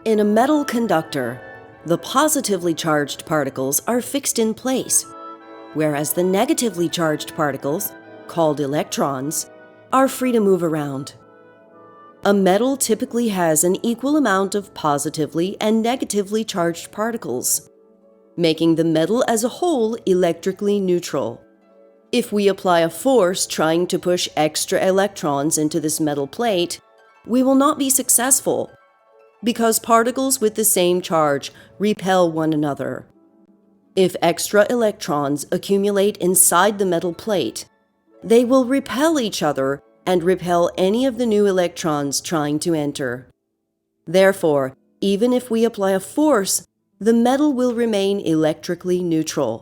In a metal conductor, the positively charged particles are fixed in place, whereas the negatively charged particles, called electrons, are free to move around. A metal typically has an equal amount of positively and negatively charged particles, making the metal as a whole electrically neutral. If we apply a force trying to push extra electrons into this metal plate, we will not be successful, because particles with the same charge repel one another. If extra electrons accumulate inside the metal plate, they will repel each other and repel any of the new electrons trying to enter. Therefore, even if we apply a force, the metal will remain electrically neutral.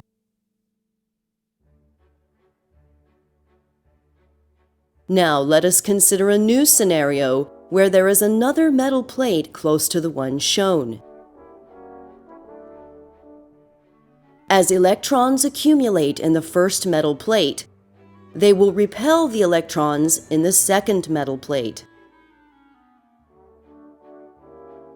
Now let us consider a new scenario where there is another metal plate close to the one shown. As electrons accumulate in the first metal plate, they will repel the electrons in the second metal plate.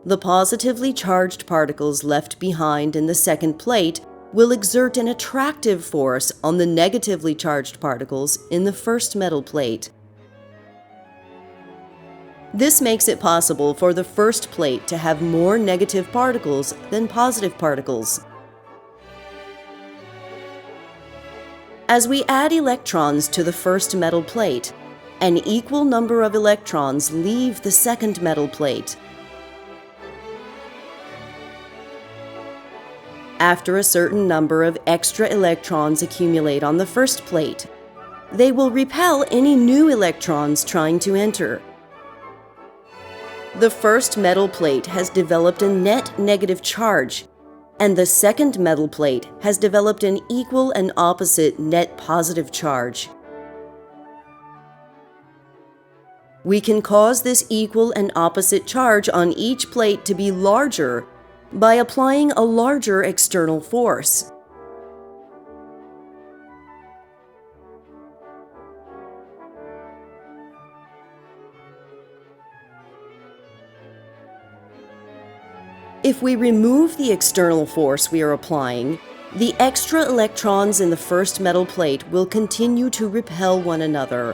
The positively charged particles left behind in the second plate will exert an attractive force on the negatively charged particles in the first metal plate. This makes it possible for the first plate to have more negative particles than positive particles. As we add electrons to the first metal plate, an equal number of electrons leave the second metal plate. After a certain number of extra electrons accumulate on the first plate, they will repel any new electrons trying to enter. The first metal plate has developed a net negative charge, and the second metal plate has developed an equal and opposite net positive charge. We can cause this equal and opposite charge on each plate to be larger by applying a larger external force. If we remove the external force we are applying, the extra electrons in the first metal plate will continue to repel one another.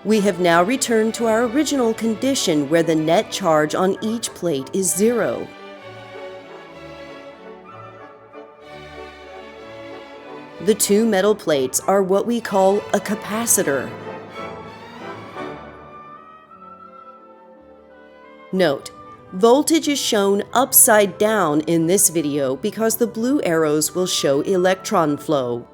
We have now returned to our original condition where the net charge on each plate is 0. The two metal plates are what we call a capacitor. Note, voltage is shown upside down in this video because the blue arrows will show electron flow.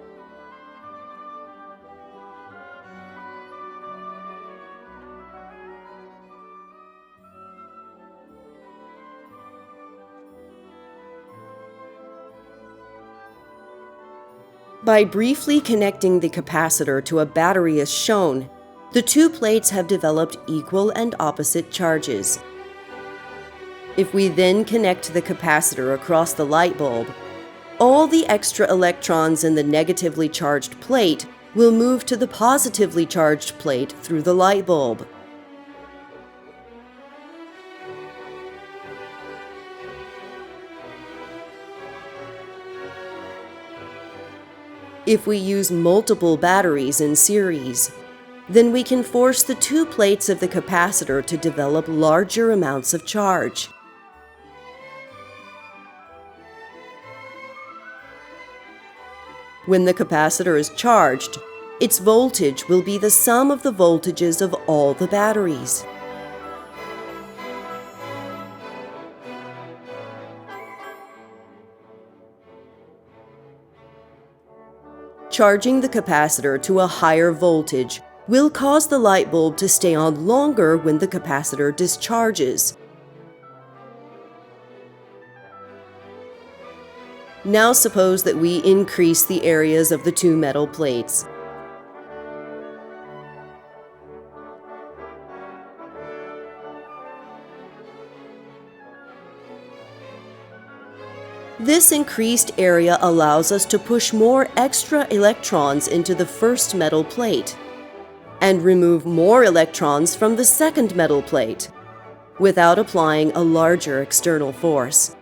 By briefly connecting the capacitor to a battery as shown, the two plates have developed equal and opposite charges. If we then connect the capacitor across the light bulb, all the extra electrons in the negatively charged plate will move to the positively charged plate through the light bulb. If we use multiple batteries in series, then we can force the two plates of the capacitor to develop larger amounts of charge. When the capacitor is charged, its voltage will be the sum of the voltages of all the batteries. Charging the capacitor to a higher voltage will cause the light bulb to stay on longer when the capacitor discharges. Now suppose that we increase the areas of the two metal plates. This increased area allows us to push more extra electrons into the first metal plate and remove more electrons from the second metal plate without applying a larger external force.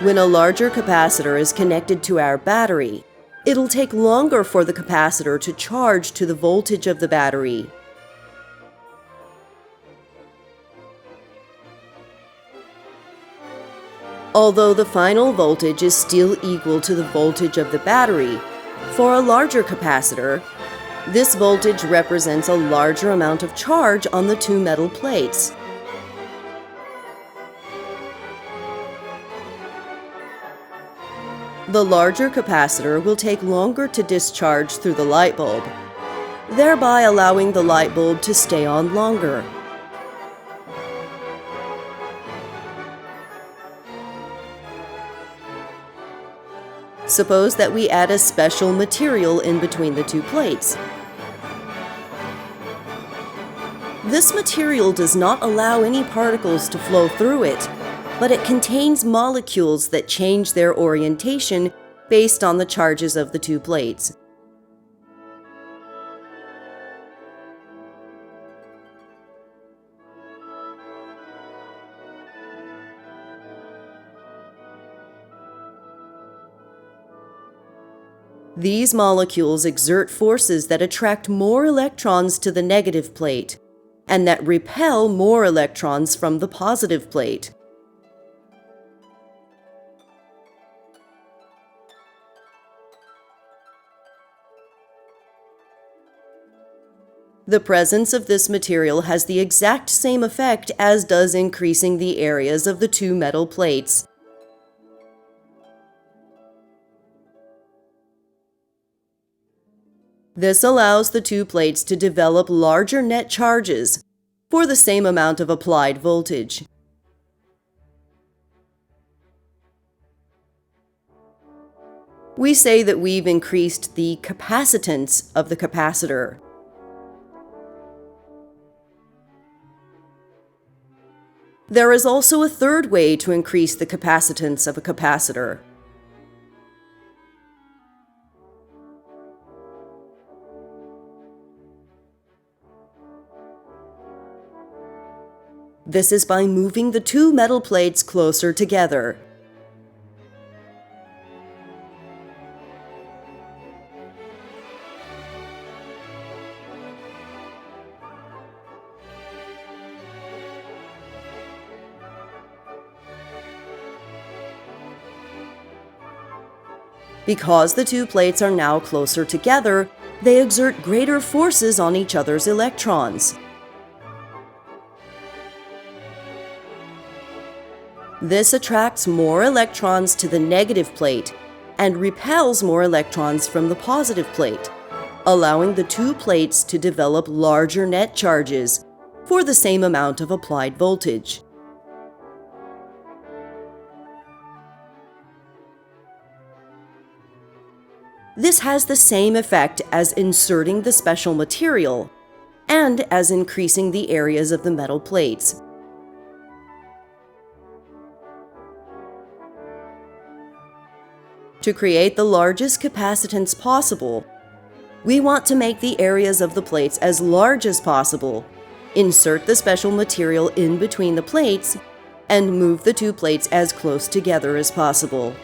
When a larger capacitor is connected to our battery, it'll take longer for the capacitor to charge to the voltage of the battery. Although the final voltage is still equal to the voltage of the battery, for a larger capacitor, this voltage represents a larger amount of charge on the two metal plates. The larger capacitor will take longer to discharge through the light bulb, thereby allowing the light bulb to stay on longer. Suppose that we add a special material in between the two plates. This material does not allow any particles to flow through it, but it contains molecules that change their orientation based on the charges of the two plates. These molecules exert forces that attract more electrons to the negative plate, and that repel more electrons from the positive plate. The presence of this material has the exact same effect as does increasing the areas of the two metal plates. This allows the two plates to develop larger net charges for the same amount of applied voltage. We say that we've increased the capacitance of the capacitor. There is also a third way to increase the capacitance of a capacitor. This is by moving the two metal plates closer together. Because the two plates are now closer together, they exert greater forces on each other's electrons. This attracts more electrons to the negative plate and repels more electrons from the positive plate, allowing the two plates to develop larger net charges for the same amount of applied voltage. This has the same effect as inserting the special material and as increasing the areas of the metal plates. To create the largest capacitance possible, we want to make the areas of the plates as large as possible, insert the special material in between the plates, and move the two plates as close together as possible.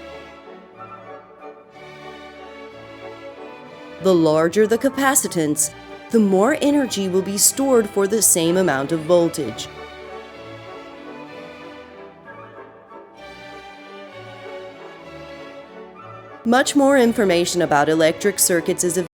The larger the capacitance, the more energy will be stored for the same amount of voltage. Much more information about electric circuits is available